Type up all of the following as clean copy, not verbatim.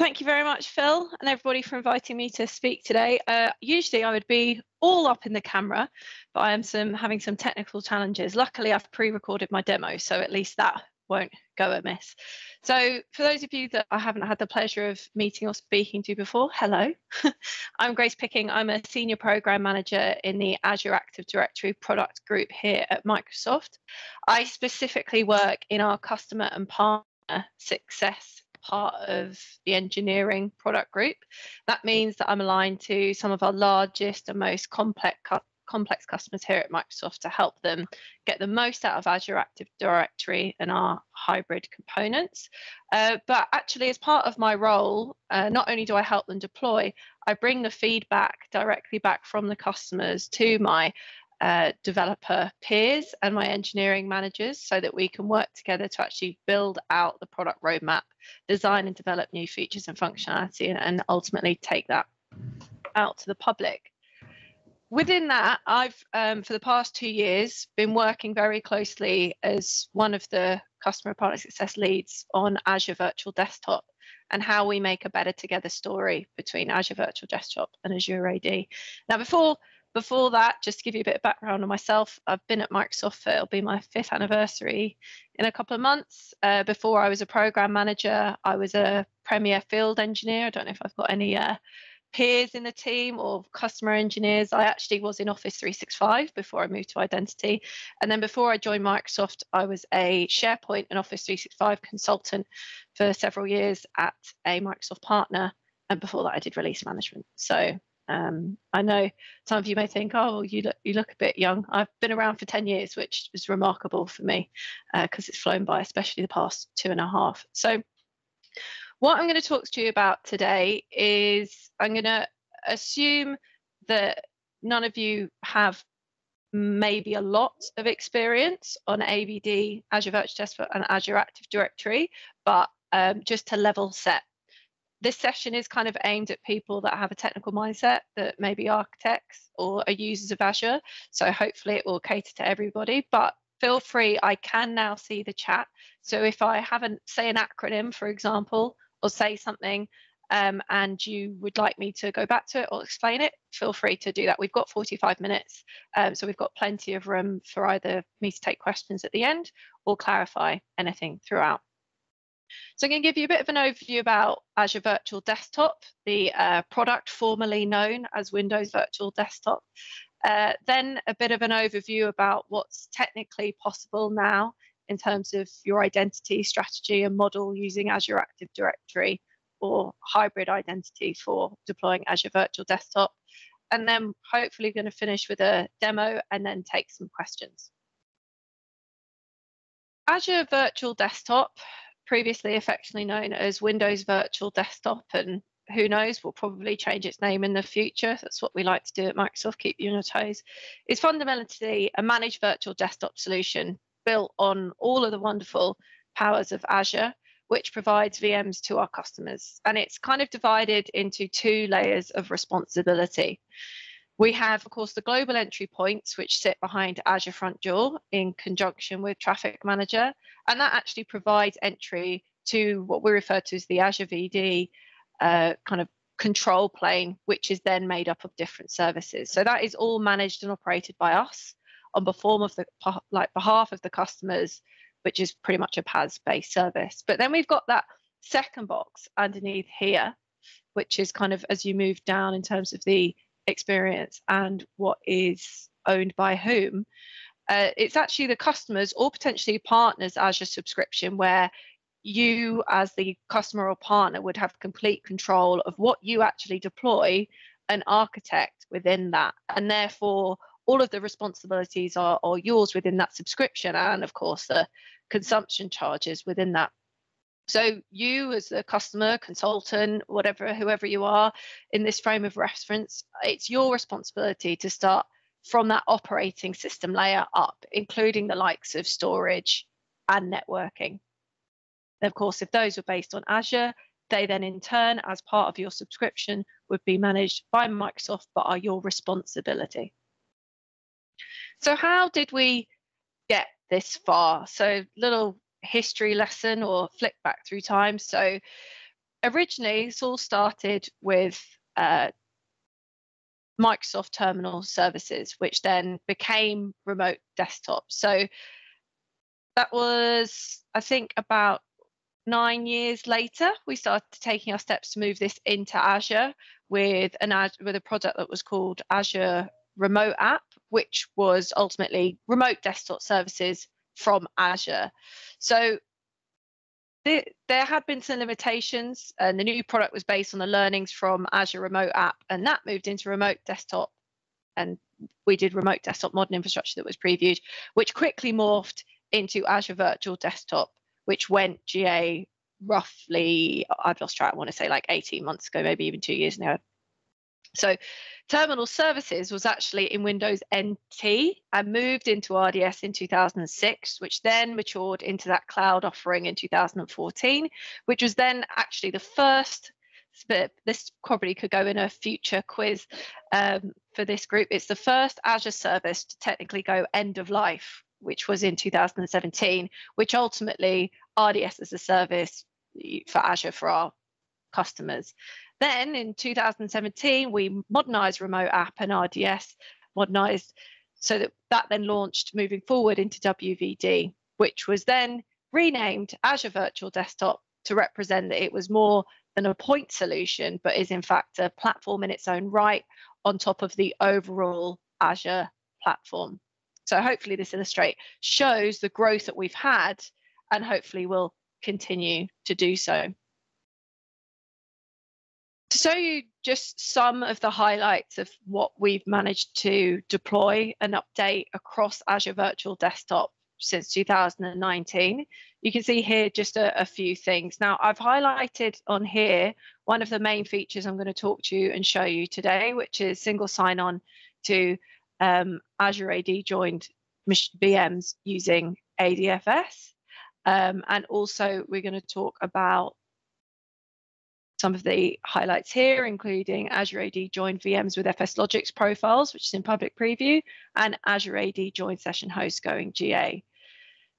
Thank you very much, Phil, and everybody for inviting me to speak today. Usually I would be all up in the camera, but I am having some technical challenges. Luckily, I've pre-recorded my demo, so at least that won't go amiss. So for those of you that I haven't had the pleasure of meeting or speaking to before, hello. I'm Grace Picking. I'm a Senior Program Manager in the Azure Active Directory product group here at Microsoft. I specifically work in our customer and partner success part of the engineering product group. That means that I'm aligned to some of our largest and most complex customers here at Microsoft to help them get the most out of Azure Active Directory and our hybrid components. But actually, as part of my role, not only do I help them deploy, I bring the feedback directly back from the customers to my developer peers and my engineering managers so that we can work together to actually build out the product roadmap, design and develop new features and functionality, and ultimately take that out to the public. Within that, I've, for the past 2 years, been working very closely as one of the customer product success leads on Azure Virtual Desktop and how we make a better together story between Azure Virtual Desktop and Azure AD. Now, before that, just to give you a bit of background on myself, I've been at Microsoft for, it'll be my 5th anniversary in a couple of months. Before I was a program manager, I was a premier field engineer. I don't know if I've got any peers in the team or customer engineers. I actually was in Office 365 before I moved to Identity. And then before I joined Microsoft, I was a SharePoint and Office 365 consultant for several years at a Microsoft partner. And before that, I did release management. So I know some of you may think, oh, you look a bit young. I've been around for 10 years, which is remarkable for me because it's flown by, especially the past 2.5. So what I'm going to talk to you about today is I'm going to assume that none of you have maybe a lot of experience on AVD, Azure Virtual Desktop and Azure Active Directory, but just to level set. This session is kind of aimed at people that have a technical mindset, that may be architects or are users of Azure. So hopefully it will cater to everybody, but feel free, I can now see the chat. So if I haven't, say an acronym, for example, or say something and you would like me to go back to it or explain it, feel free to do that. We've got 45 minutes, so we've got plenty of room for either me to take questions at the end or clarify anything throughout. So I'm going to give you a bit of an overview about Azure Virtual Desktop, the product formerly known as Windows Virtual Desktop. Then a bit of an overview about what's technically possible now in terms of your identity strategy and model using Azure Active Directory or hybrid identity for deploying Azure Virtual Desktop. And then hopefully going to finish with a demo and then take some questions. Azure Virtual Desktop, previously affectionately known as Windows Virtual Desktop, and who knows, will probably change its name in the future. That's what we like to do at Microsoft, keep you on your toes. It's fundamentally a managed virtual desktop solution built on all of the wonderful powers of Azure, which provides VMs to our customers. And it's kind of divided into 2 layers of responsibility. We have, of course, the global entry points, which sit behind Azure Front Door in conjunction with Traffic Manager. And that actually provides entry to what we refer to as the Azure VD kind of control plane, which is then made up of different services. So that is all managed and operated by us on behalf of the customers, which is pretty much a PaaS-based service. But then we've got that second box underneath here, which is kind of as you move down in terms of the experience and what is owned by whom. It's actually the customers or potentially partners Azure subscription, where you as the customer or partner would have complete control of what you actually deploy and architect within that. And therefore, all of the responsibilities are yours within that subscription, and of course the consumption charges within that. So you as a customer, consultant, whoever you are in this frame of reference, it's your responsibility to start from that operating system layer up, including the likes of storage and networking. And of course, if those were based on Azure, they then in turn, as part of your subscription, would be managed by Microsoft, but are your responsibility. So how did we get this far? So little history lesson or flick back through time. So originally, this all started with Microsoft Terminal Services, which then became remote desktop. So that was, I think, about 9 years later, we started taking our steps to move this into Azure with a product that was called Azure Remote App, which was ultimately remote desktop services from Azure. So there had been some limitations, and the new product was based on the learnings from Azure Remote App, and that moved into remote desktop. And we did remote desktop modern infrastructure that was previewed, which quickly morphed into Azure Virtual Desktop, which went GA roughly, I've lost track, I want to say like 18 months ago, maybe even 2 years now. So Terminal Services was actually in Windows NT and moved into RDS in 2006, which then matured into that cloud offering in 2014, which was then actually the first, but this probably could go in a future quiz for this group. It's the first Azure service to technically go end of life, which was in 2017, which ultimately RDS as a service for Azure for our customers. Then in 2017, we modernized Remote App and RDS modernized so that then launched moving forward into WVD, which was then renamed Azure Virtual Desktop to represent that it was more than a point solution, but is in fact a platform in its own right on top of the overall Azure platform. So hopefully this shows the growth that we've had and hopefully will continue to do so. To show you just some of the highlights of what we've managed to deploy and update across Azure Virtual Desktop since 2019, you can see here just a few things. Now, I've highlighted on here one of the main features I'm going to talk to you and show you today, which is single sign-on to Azure AD joined VMs using Adfs. And also, we're going to talk about some of the highlights here, including Azure AD joined VMs with FSLogix profiles, which is in public preview, and Azure AD joined session hosts going GA.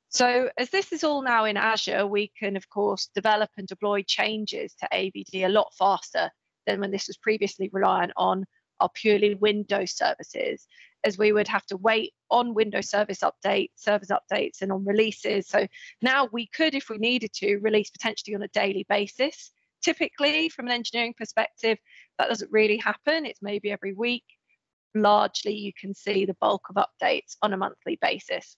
So as this is all now in Azure, we can, of course, develop and deploy changes to AVD a lot faster than when this was previously reliant on our purely Windows services, as we would have to wait on Windows service updates and on releases. So now we could, if we needed to, release potentially on a daily basis. Typically, from an engineering perspective, that doesn't really happen. It's maybe every week. Largely, you can see the bulk of updates on a monthly basis.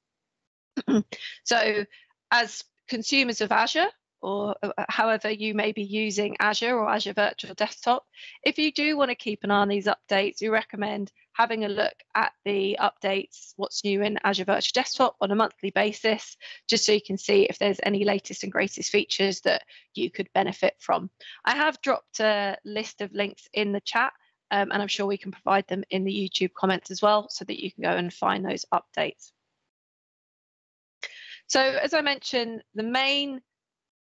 So as consumers of Azure, or however you may be using Azure or Azure Virtual Desktop, if you do want to keep an eye on these updates, we recommend having a look at the updates, what's new in Azure Virtual Desktop on a monthly basis, just so you can see if there's any latest and greatest features that you could benefit from. I have dropped a list of links in the chat, and I'm sure we can provide them in the YouTube comments as well, so that you can go and find those updates. So as I mentioned, the main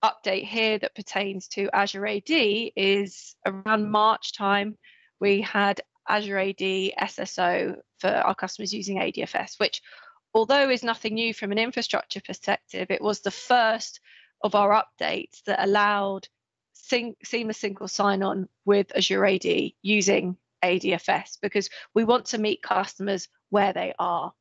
update here that pertains to Azure AD is around March time, we had Azure AD SSO for our customers using ADFS, which, although is nothing new from an infrastructure perspective, it was the first of our updates that allowed seamless single sign-on with Azure AD using ADFS, because we want to meet customers where they are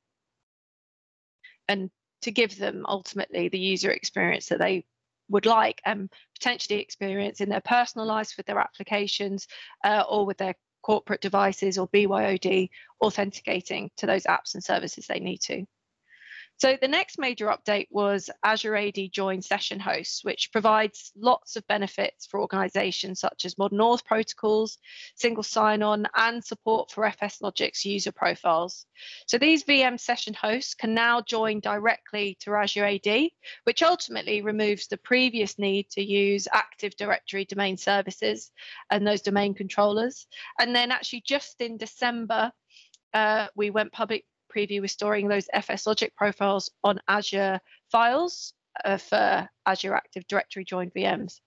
and to give them ultimately the user experience that they would like and potentially experience in their personal lives with their applications or with their corporate devices or BYOD authenticating to those apps and services they need to. So the next major update was Azure AD joined session hosts, which provides lots of benefits for organizations such as modern auth protocols, single sign-on, and support for FSLogix user profiles. So these VM session hosts can now join directly to Azure AD, which ultimately removes the previous need to use Active Directory domain services and those domain controllers. And then actually just in December, we went public preview with storing those FSLogix profiles on Azure files for Azure Active Directory joined VMs.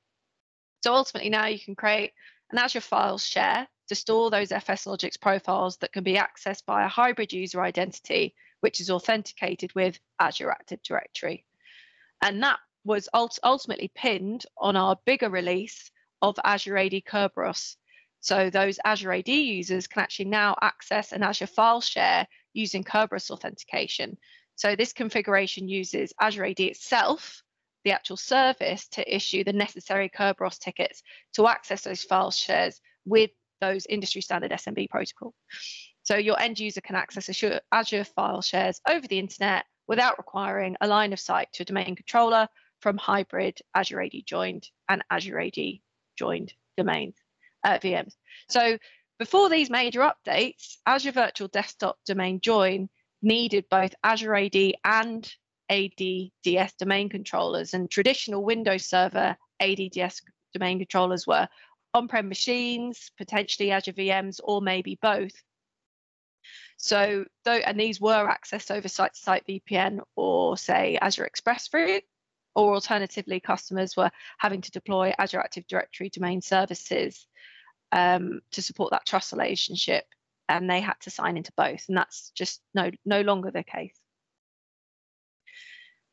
So ultimately now you can create an Azure files share to store those FSLogix profiles that can be accessed by a hybrid user identity, which is authenticated with Azure Active Directory. And that was ultimately pinned on our bigger release of Azure AD Kerberos. So those Azure AD users can actually now access an Azure file share using Kerberos authentication. So this configuration uses Azure AD itself, the actual service, to issue the necessary Kerberos tickets to access those file shares with those industry standard SMB protocol. So your end user can access Azure file shares over the internet without requiring a line of sight to a domain controller from hybrid Azure AD joined and Azure AD joined domains, VMs. So before these major updates, Azure Virtual Desktop domain join needed both Azure AD and ADDS domain controllers, and traditional Windows Server ADDS domain controllers were on-prem machines, potentially Azure VMs, or maybe both. So, and these were accessed over site-to-site VPN or, say, Azure Express Route, or alternatively, customers were having to deploy Azure Active Directory domain services to support that trust relationship, and they had to sign into both, and that's just no longer the case.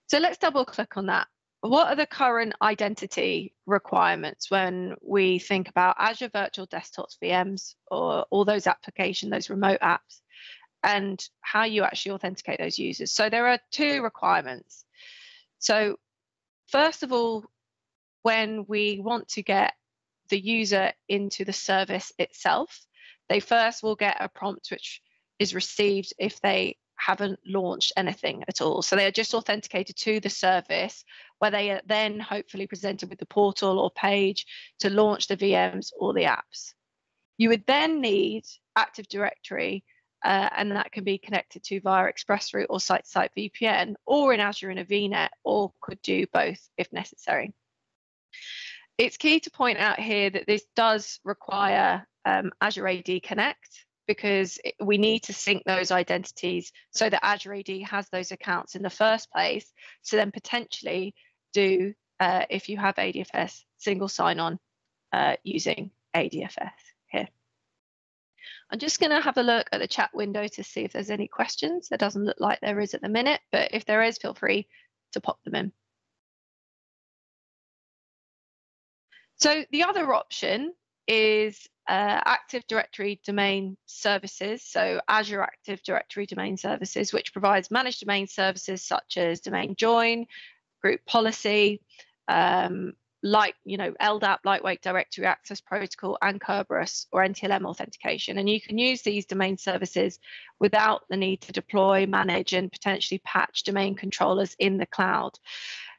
So let's double click on that. What are the current identity requirements when we think about Azure Virtual Desktops VMs, or all those applications, those remote apps, and how you actually authenticate those users? So there are two requirements. So first of all, when we want to get the user into the service itself, they first will get a prompt which is received if they haven't launched anything at all. So they are just authenticated to the service, where they are then hopefully presented with the portal or page to launch the VMs or the apps. You would then need Active Directory, and that can be connected to via Express Route or site-to-site VPN, or in Azure in a VNet, or could do both if necessary. It's key to point out here that this does require Azure AD Connect, because we need to sync those identities so that Azure AD has those accounts in the first place, to then potentially do, if you have ADFS, single sign-on using ADFS here. I'm just going to have a look at the chat window to see if there's any questions. There doesn't look like there is at the minute, but if there is, feel free to pop them in. So the other option is Active Directory Domain Services, so Azure Active Directory Domain Services, which provides managed domain services such as domain join, group policy, LDAP, Lightweight Directory Access Protocol, and Kerberos or NTLM authentication. And you can use these domain services without the need to deploy, manage, and potentially patch domain controllers in the cloud.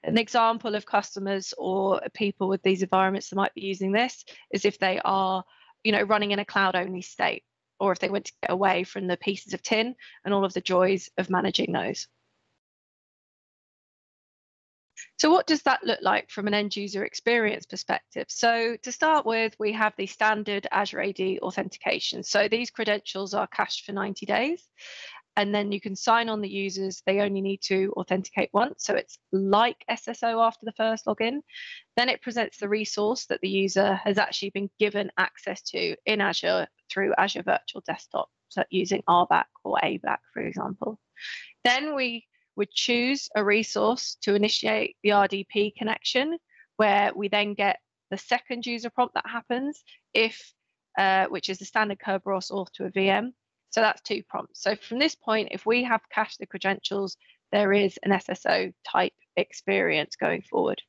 An example of customers or people with these environments that might be using this is if they are, running in a cloud-only state, or if they want to get away from the pieces of tin and all of the joys of managing those. So what does that look like from an end user experience perspective? So to start with, we have the standard Azure AD authentication. So these credentials are cached for 90 days. And then you can sign on the users. They only need to authenticate once. So it's like SSO after the first login. Then it presents the resource that the user has actually been given access to in Azure through Azure Virtual Desktop, so using RBAC or ABAC, for example. Then we would choose a resource to initiate the RDP connection, where we then get the second user prompt that happens, which is the standard Kerberos auth to a VM. So that's 2 prompts. So from this point, if we have cached the credentials, there is an SSO type experience going forward.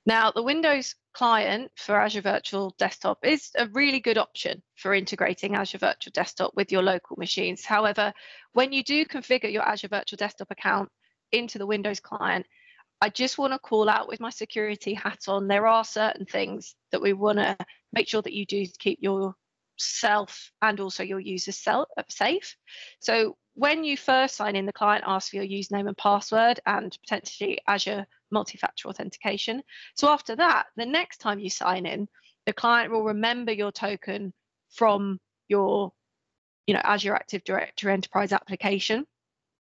Now, the Windows client for Azure Virtual Desktop is a really good option for integrating Azure Virtual Desktop with your local machines. However, when you do configure your Azure Virtual Desktop account into the Windows client, I just want to call out with my security hat on, there are certain things that we want to make sure that you do to keep yourself and also your users safe. So when you first sign in, the client asks for your username and password and potentially Azure multi-factor authentication. So after that, the next time you sign in, the client will remember your token from your Azure Active Directory Enterprise application.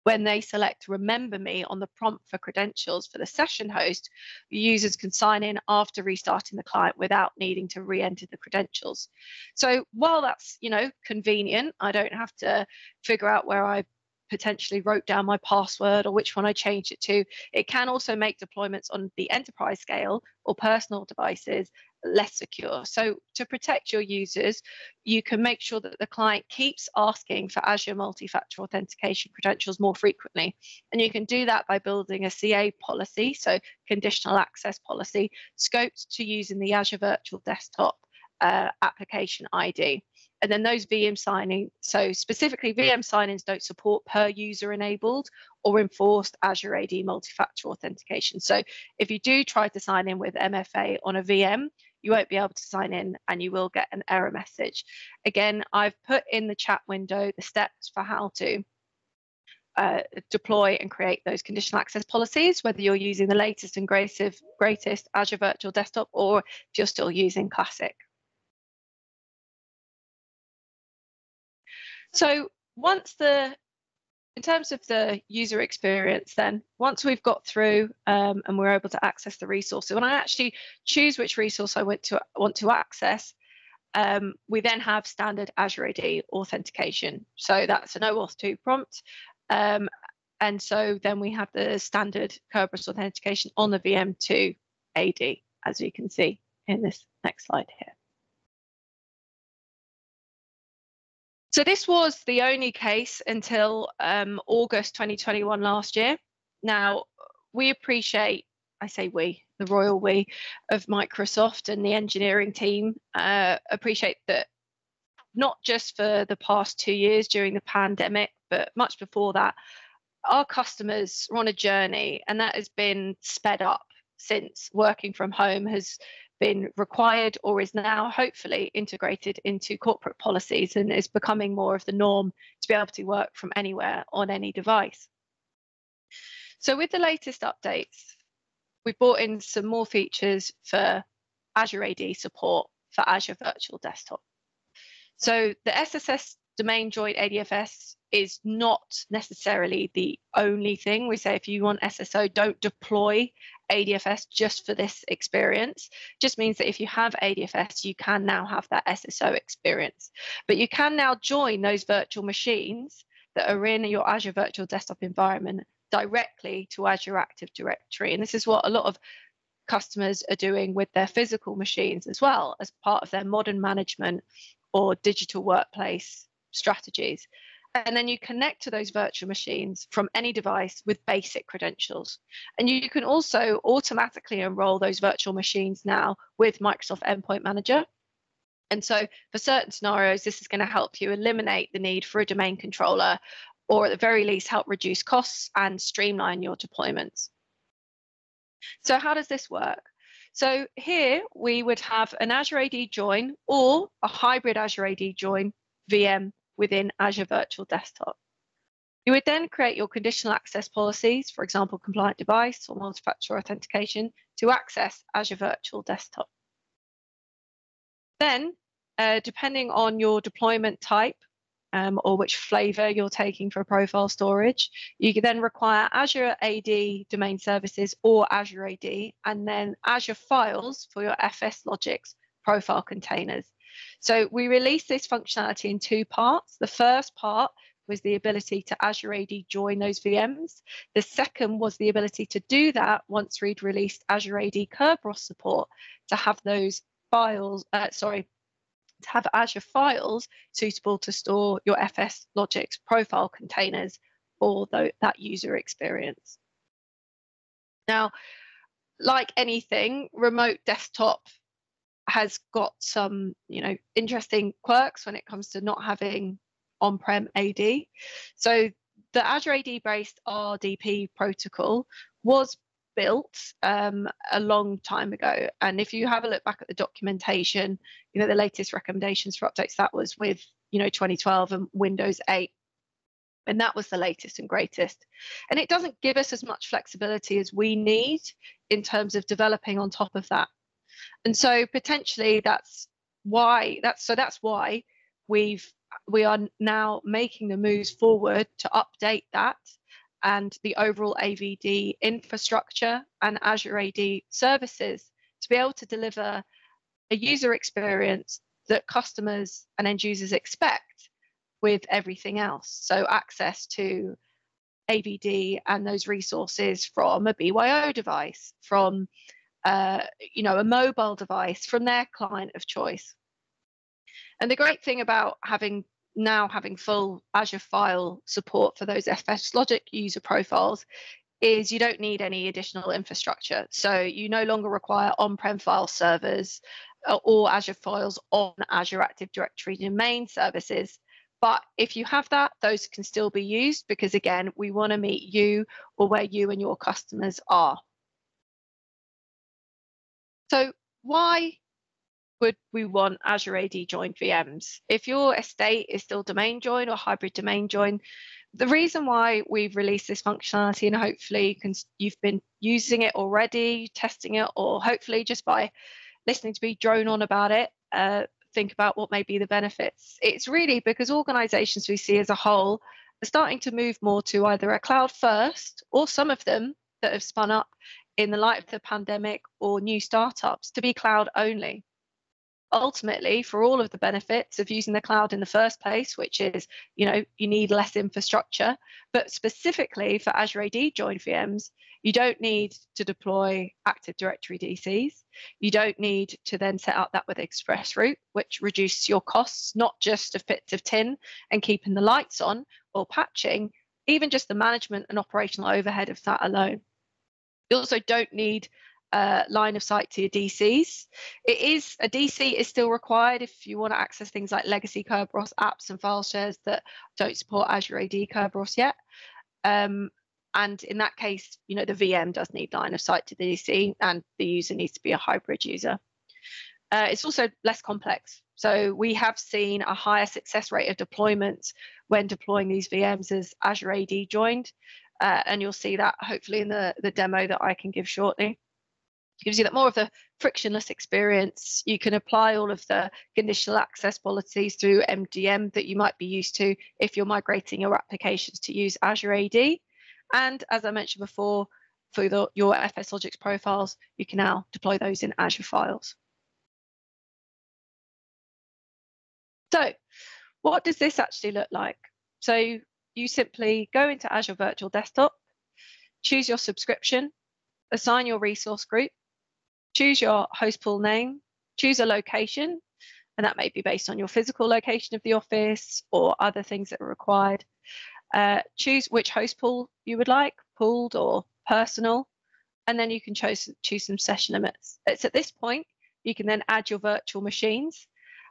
When they select Remember Me on the prompt for credentials for the session host, users can sign in after restarting the client without needing to re-enter the credentials. So while that's convenient, I don't have to figure out where I potentially wrote down my password or which one I changed it to. It can also make deployments on the enterprise scale or personal devices less secure. So to protect your users, you can make sure that the client keeps asking for Azure multi-factor authentication credentials more frequently. And you can do that by building a CA policy, so conditional access policy, scoped to use in the Azure Virtual Desktop application ID. And then those VM signing, so specifically VM sign-ins don't support per user enabled or enforced Azure AD multi-factor authentication. So if you do try to sign in with MFA on a VM, you won't be able to sign in and you will get an error message. Again, I've put in the chat window the steps for how to deploy and create those conditional access policies, whether you're using the latest and greatest Azure Virtual Desktop or if you're still using Classic. So in terms of the user experience, then once we've got through and we're able to access the resources, when I actually choose which resource I want to access, we then have standard Azure AD authentication. So that's an OAuth 2 prompt. And so then we have the standard Kerberos authentication on the VM2 AD, as you can see in this next slide here. So this was the only case until August 2021 last year. Now, we appreciate, I say we, the royal we of Microsoft and the engineering team appreciate that not just for the past 2 years during the pandemic, but much before that, our customers are on a journey, and that has been sped up since working from home has been required or is now hopefully integrated into corporate policies and is becoming more of the norm to be able to work from anywhere on any device. So with the latest updates, we've brought in some more features for Azure AD support for Azure Virtual Desktop. So the SSS domain joint ADFS is not necessarily the only thing. We say if you want SSO, don't deploy ADFS just for this experience. Just means that if you have ADFS, you can now have that SSO experience. But you can now join those virtual machines that are in your Azure Virtual Desktop environment directly to Azure Active Directory. And this is what a lot of customers are doing with their physical machines as well as part of their modern management or digital workplace strategies. And then you connect to those virtual machines from any device with basic credentials. And you can also automatically enroll those virtual machines now with Microsoft Endpoint Manager. And so for certain scenarios, this is going to help you eliminate the need for a domain controller, or at the very least help reduce costs and streamline your deployments. So how does this work? So here we would have an Azure AD join or a hybrid Azure AD join VM within Azure Virtual Desktop. You would then create your conditional access policies, for example, compliant device or multi-factor authentication, to access Azure Virtual Desktop. Then, depending on your deployment type or which flavor you're taking for profile storage, you can then require Azure AD domain services or Azure AD, and then Azure files for your FS logics profile containers. So we released this functionality in two parts. The first part was the ability to Azure AD join those VMs. The second was the ability to do that once we'd released Azure AD Kerberos support to have those files, to have Azure files suitable to store your FS logics profile containers for that user experience. Now, like anything, remote desktop has got some, interesting quirks when it comes to not having on-prem AD. So the Azure AD-based RDP protocol was built a long time ago. And if you have a look back at the documentation, the latest recommendations for updates, that was with, 2012 and Windows 8. And that was the latest and greatest. And it doesn't give us as much flexibility as we need in terms of developing on top of that. And so potentially that's why we are now making the moves forward to update that and the overall AVD infrastructure and Azure AD services to be able to deliver a user experience that customers and end users expect, with everything else. So access to AVD and those resources from a BYO device, from a mobile device, from their client of choice. And the great thing about having full Azure file support for those FS Logic user profiles is you don't need any additional infrastructure. So you no longer require on-prem file servers or Azure files on Azure Active Directory domain services. But if you have that, those can still be used because, again, we want to meet you or where you and your customers are. So why would we want Azure AD joined VMs? If your estate is still domain joined or hybrid domain joined, the reason why we've released this functionality, and hopefully you've been using it already, testing it, or hopefully just by listening to me drone on about it, think about what may be the benefits. It's really because organizations we see as a whole are starting to move more to either a cloud first, or some of them that have spun up in the light of the pandemic or new startups to be cloud only. Ultimately, for all of the benefits of using the cloud in the first place, which is, you need less infrastructure, but specifically for Azure AD joined VMs, you don't need to deploy Active Directory DCs. You don't need to then set up that with ExpressRoute, which reduces your costs, not just of bits of tin and keeping the lights on or patching, even just the management and operational overhead of that alone. You also don't need line of sight to your DCs. A DC is still required if you want to access things like legacy Kerberos apps and file shares that don't support Azure AD Kerberos yet. And in that case, the VM does need line of sight to the DC, and the user needs to be a hybrid user. It's also less complex. So we have seen a higher success rate of deployments when deploying these VMs as Azure AD joined. And you'll see that hopefully in the demo that I can give shortly. It gives you that more of the frictionless experience. You can apply all of the conditional access policies through MDM that you might be used to if you're migrating your applications to use Azure AD. And as I mentioned before, for your FS Logics profiles, you can now deploy those in Azure files. So what does this actually look like? So you simply go into Azure Virtual Desktop, choose your subscription, assign your resource group, choose your host pool name, choose a location, and that may be based on your physical location of the office or other things that are required. Choose which host pool you would like, pooled or personal, and then you can choose some session limits. It's at this point you can then add your virtual machines.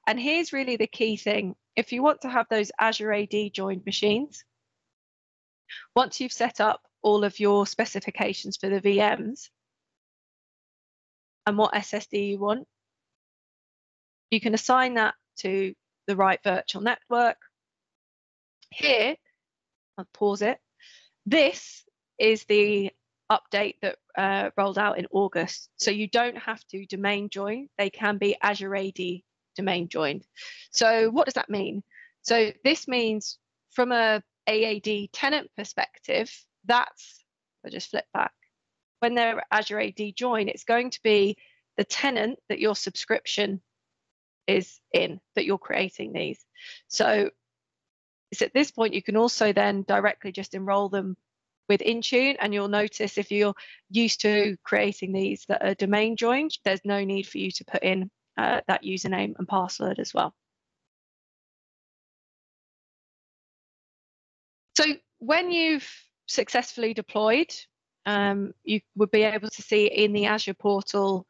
And here's really the key thing. If you want to have those Azure AD joined machines, once you've set up all of your specifications for the VMs and what SSD you want, you can assign that to the right virtual network. Here, I'll pause it. This is the update that rolled out in August. So you don't have to domain join. They can be Azure AD domain joined. So what does that mean? So this means from a AAD tenant perspective, I'll just flip back. When they're Azure AD join, it's going to be the tenant that your subscription is in, that you're creating these. So it's at this point you can also then directly just enroll them with Intune, and you'll notice if you're used to creating these that are domain joined, there's no need for you to put in that username and password as well. So when you've successfully deployed, you would be able to see in the Azure portal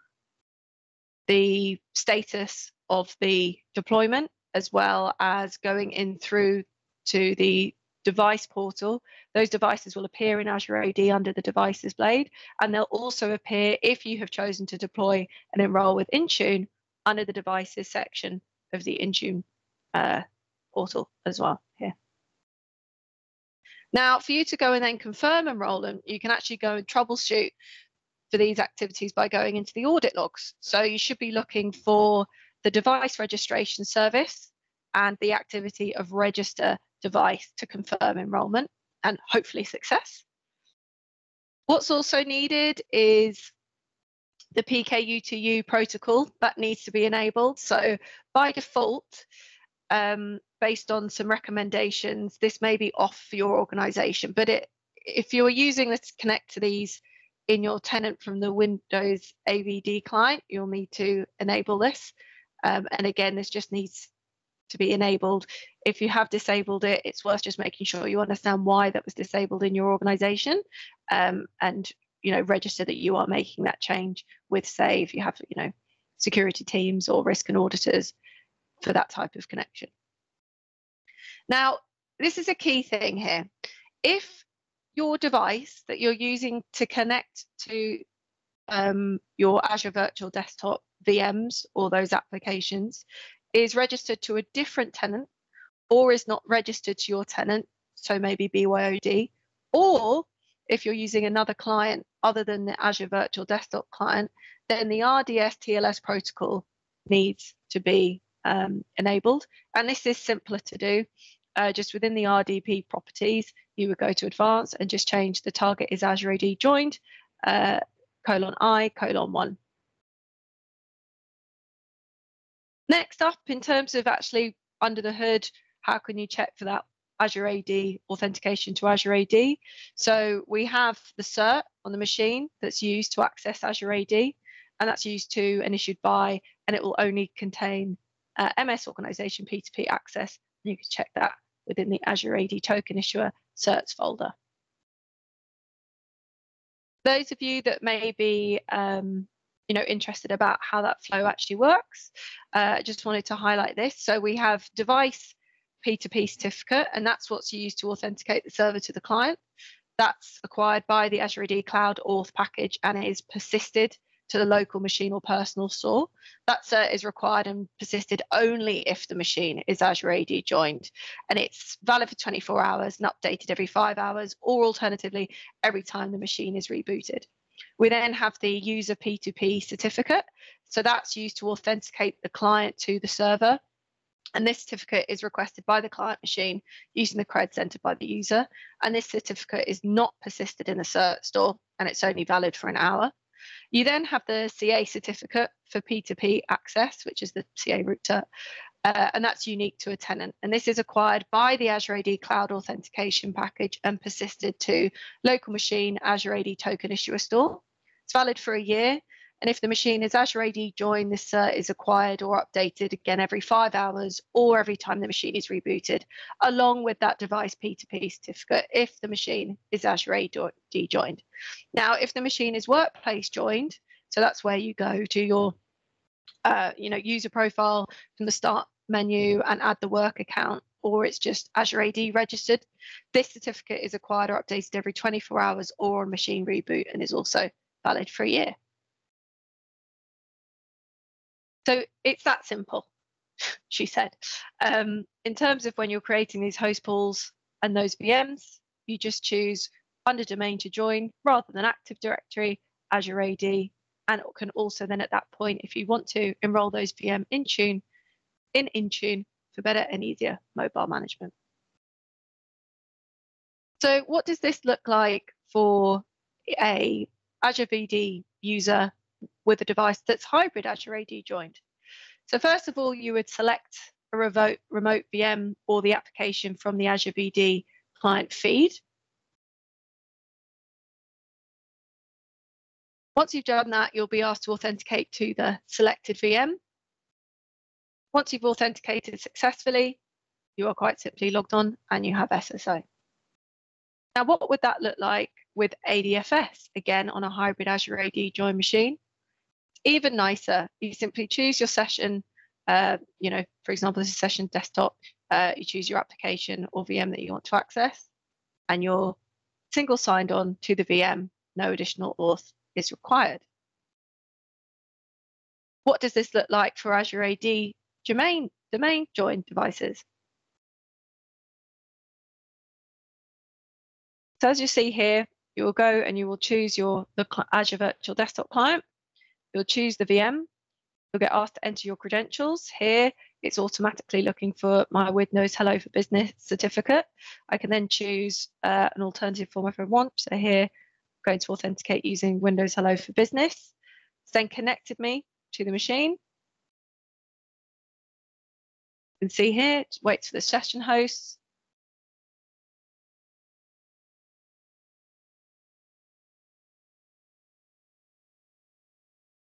the status of the deployment, as well as going in through to the device portal. Those devices will appear in Azure AD under the devices blade, and they'll also appear if you have chosen to deploy and enroll with Intune under the devices section of the Intune portal as well here. Now, for you to go and then confirm enrollment, you can actually go and troubleshoot for these activities by going into the audit logs. So you should be looking for the device registration service and the activity of register device to confirm enrollment and hopefully success. What's also needed is the PKU2U protocol that needs to be enabled. So by default, based on some recommendations, this may be off for your organization, but if you're using this to connect to these in your tenant from the Windows AVD client, you'll need to enable this. And again, this just needs to be enabled. If you have disabled it, it's worth just making sure you understand why that was disabled in your organization, and register that you are making that change with, say, if you have security teams or risk and auditors for that type of connection. Now, this is a key thing here. If your device that you're using to connect to your Azure Virtual Desktop VMs or those applications is registered to a different tenant, or is not registered to your tenant, so maybe BYOD, or if you're using another client other than the Azure Virtual Desktop client, then the RDS TLS protocol needs to be enabled. And this is simpler to do. Just within the RDP properties, you would go to advanced and just change the target is Azure AD joined, :I:1. Next up, in terms of actually under the hood, how can you check for that Azure AD authentication to Azure AD? So we have the cert on the machine that's used to access Azure AD, and that's used to and issued by, and it will only contain MS organization P2P access. You can check that within the Azure AD token issuer certs folder. Those of you that may be interested about how that flow actually works, I just wanted to highlight this. So we have device P2P certificate, and that's what's used to authenticate the server to the client. That's acquired by the Azure AD Cloud Auth package and is persisted to the local machine or personal store. That cert is required and persisted only if the machine is Azure AD joined, and it's valid for 24 hours and updated every 5 hours, or alternatively every time the machine is rebooted. We then have the user P2P certificate, so that's used to authenticate the client to the server, and this certificate is requested by the client machine using the creds entered by the user, and this certificate is not persisted in the cert store, and it's only valid for an hour. You then have the CA certificate for P2P access, which is the CA root cert, and that's unique to a tenant. And this is acquired by the Azure AD Cloud Authentication package and persisted to local machine Azure AD token issuer store. It's valid for a year. And if the machine is Azure AD joined, this cert is acquired or updated again every 5 hours or every time the machine is rebooted, along with that device P2P certificate if the machine is Azure AD joined. Now, if the machine is workplace joined, so that's where you go to your user profile from the start menu and add the work account, or it's just Azure AD registered, this certificate is acquired or updated every 24 hours or on machine reboot and is also valid for a year. So it's that simple, she said. In terms of when you're creating these host pools and those VMs, you just choose under domain to join rather than Active Directory, Azure AD, and it can also then at that point, if you want to, enroll those VM in Intune for better and easier mobile management. So what does this look like for a Azure VD user with a device that's hybrid Azure AD joined? So first of all, you would select a remote VM or the application from the Azure VD client feed. Once you've done that, you'll be asked to authenticate to the selected VM. Once you've authenticated successfully, you are quite simply logged on and you have SSO. Now, what would that look like with Adfs, again, on a hybrid Azure AD join machine? Even nicer, you simply choose your session, for example, this is session desktop, you choose your application or VM that you want to access, and you're single signed on to the VM, no additional auth is required. What does this look like for Azure AD domain joined devices? So as you see here, you will go and you will choose the Azure Virtual Desktop client. You'll choose the VM. You'll get asked to enter your credentials. Here, it's automatically looking for my Windows Hello for Business certificate. I can then choose an alternative form if I want. So here, I'm going to authenticate using Windows Hello for Business. It's then connected me to the machine. You can see here, it waits for the session hosts.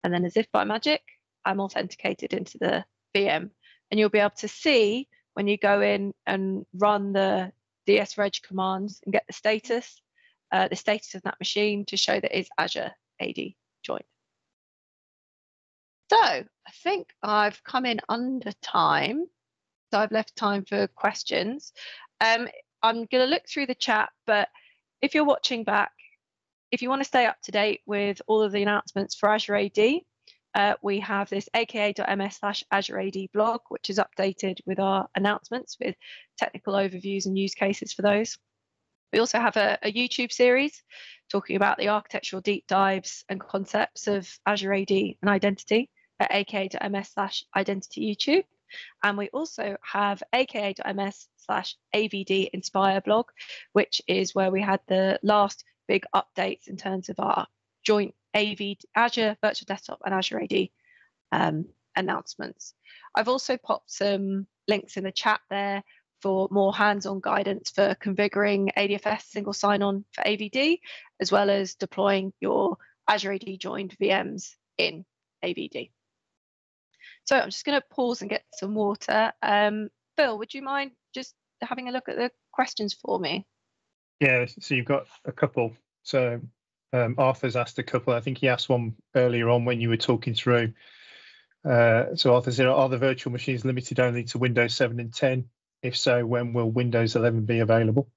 And then as if by magic, I'm authenticated into the VM. And you'll be able to see when you go in and run the dsreg commands and get the status of that machine to show that it's Azure AD joined. So I think I've come in under time. So I've left time for questions. I'm going to look through the chat, but if you're watching back, if you want to stay up to date with all of the announcements for Azure AD, we have this aka.ms/Azure AD blog, which is updated with our announcements with technical overviews and use cases for those. We also have a YouTube series talking about the architectural deep dives and concepts of Azure AD and identity at aka.ms/identity YouTube. And we also have aka.ms/AVD Inspire blog, which is where we had the last big updates in terms of our joint AVD, Azure Virtual Desktop and Azure AD announcements. I've also popped some links in the chat there for more hands-on guidance for configuring Adfs single sign-on for AVD, as well as deploying your Azure AD joined VMs in AVD. So I'm just going to pause and get some water. Phil, would you mind just having a look at the questions for me? Yeah, so you've got a couple. So Arthur's asked a couple. I think he asked one earlier on when you were talking through. So Arthur said, are the virtual machines limited only to Windows 7 and 10? If so, when will Windows 11 be available?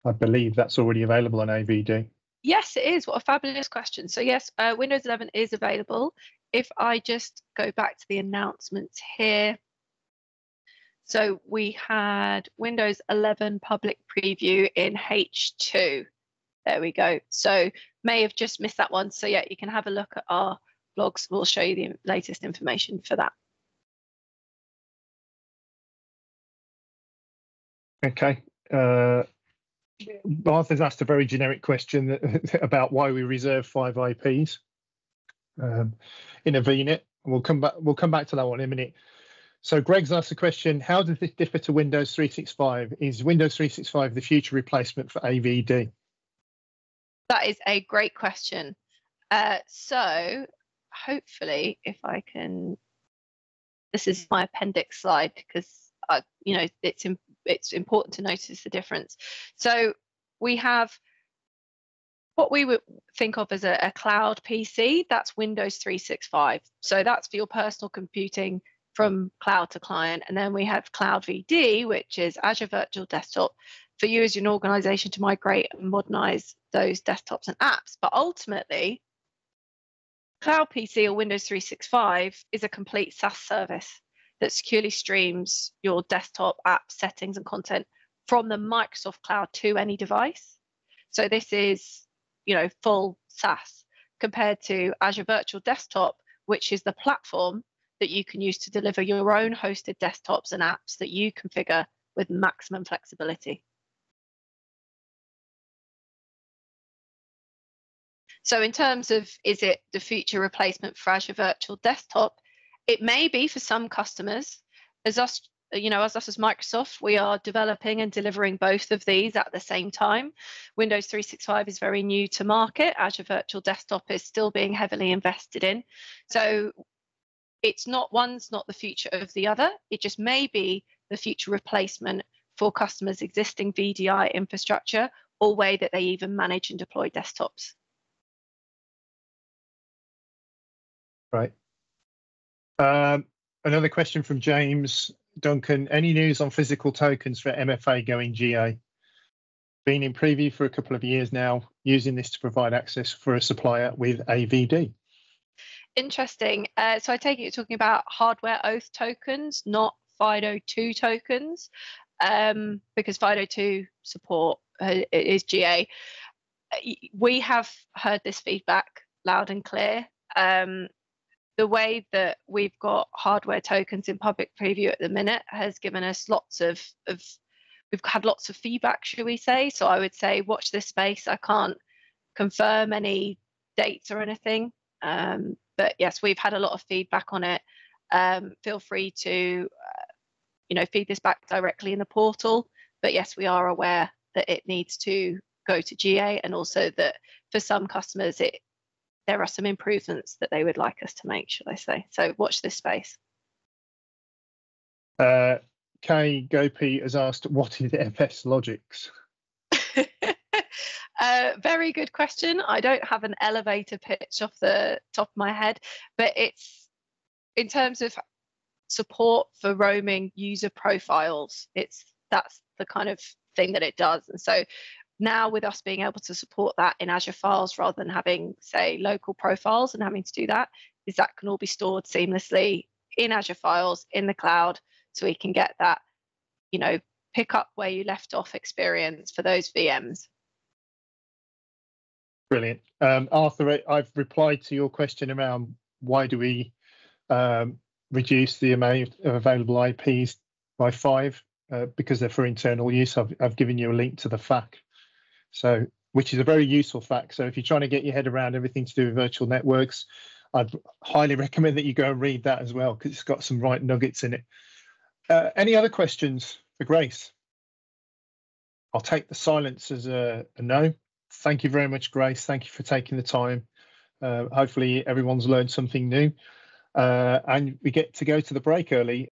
I believe that's already available on AVD. Yes, it is. What a fabulous question. So yes, Windows 11 is available. If I just go back to the announcements here. So we had Windows 11 public preview in H2. There we go. So may have just missed that one. So yeah, you can have a look at our blogs. We'll show you the latest information for that. Okay. Arthur's asked a very generic question about why we reserve 5 IPs in a VNet. We'll come back to that one in a minute. So Greg's asked the question, how does this differ to Windows 365? Is Windows 365 the future replacement for AVD? That is a great question. So hopefully if I can, this is my appendix slide because you know, it's important to notice the difference. So we have what we would think of as a cloud PC. That's Windows 365. So that's for your personal computing from cloud to client. And then we have Cloud VD, which is Azure Virtual Desktop, for you as an organization to migrate and modernize those desktops and apps. But ultimately, Cloud PC or Windows 365 is a complete SaaS service that securely streams your desktop app settings and content from the Microsoft Cloud to any device. So this is, you know, full SaaS compared to Azure Virtual Desktop, which is the platform that you can use to deliver your own hosted desktops and apps that you configure with maximum flexibility. So in terms of, is it the future replacement for Azure Virtual Desktop? It may be for some customers. As us, you know, as Microsoft, we are developing and delivering both of these at the same time. Windows 365 is very new to market. Azure Virtual Desktop is still being heavily invested in. So it's not, one's not the future of the other. It just may be the future replacement for customers' existing VDI infrastructure or way that they even manage and deploy desktops. Right. Another question from James Duncan. Any news on physical tokens for MFA going GA? Been in preview for a couple of years now, using this to provide access for a supplier with AVD. Interesting. So I take it you're talking about hardware oath tokens, not FIDO2 tokens, because FIDO2 support is GA. We have heard this feedback loud and clear. The way that we've got hardware tokens in public preview at the minute has given us lots of we've had lots of feedback, should we say. So I would say watch this space. I can't confirm any dates or anything. But yes, we've had a lot of feedback on it. Feel free to feed this back directly in the portal. But yes, we are aware that it needs to go to GA, and also that for some customers there are some improvements that they would like us to make, should I say. So watch this space. Kay Gopi has asked, what is FS Logics? Very good question. I don't have an elevator pitch off the top of my head, but it's in terms of support for roaming user profiles, that's the kind of thing that it does. And so now, with us being able to support that in Azure Files rather than having, say, local profiles and having to do that, is that can all be stored seamlessly in Azure Files in the cloud, so we can get that, pick up where you left off experience for those VMs. Brilliant. Arthur, I've replied to your question around why do we reduce the amount of available IPs by 5, because they're for internal use. I've given you a link to the FAQ, so which is a very useful FAQ. So if you're trying to get your head around everything to do with virtual networks, I'd highly recommend that you go and read that as well, because it's got some right nuggets in it. Any other questions for Grace? I'll take the silence as a no. Thank you very much, Grace. Thank you for taking the time. Hopefully everyone's learned something new. And we get to go to the break early.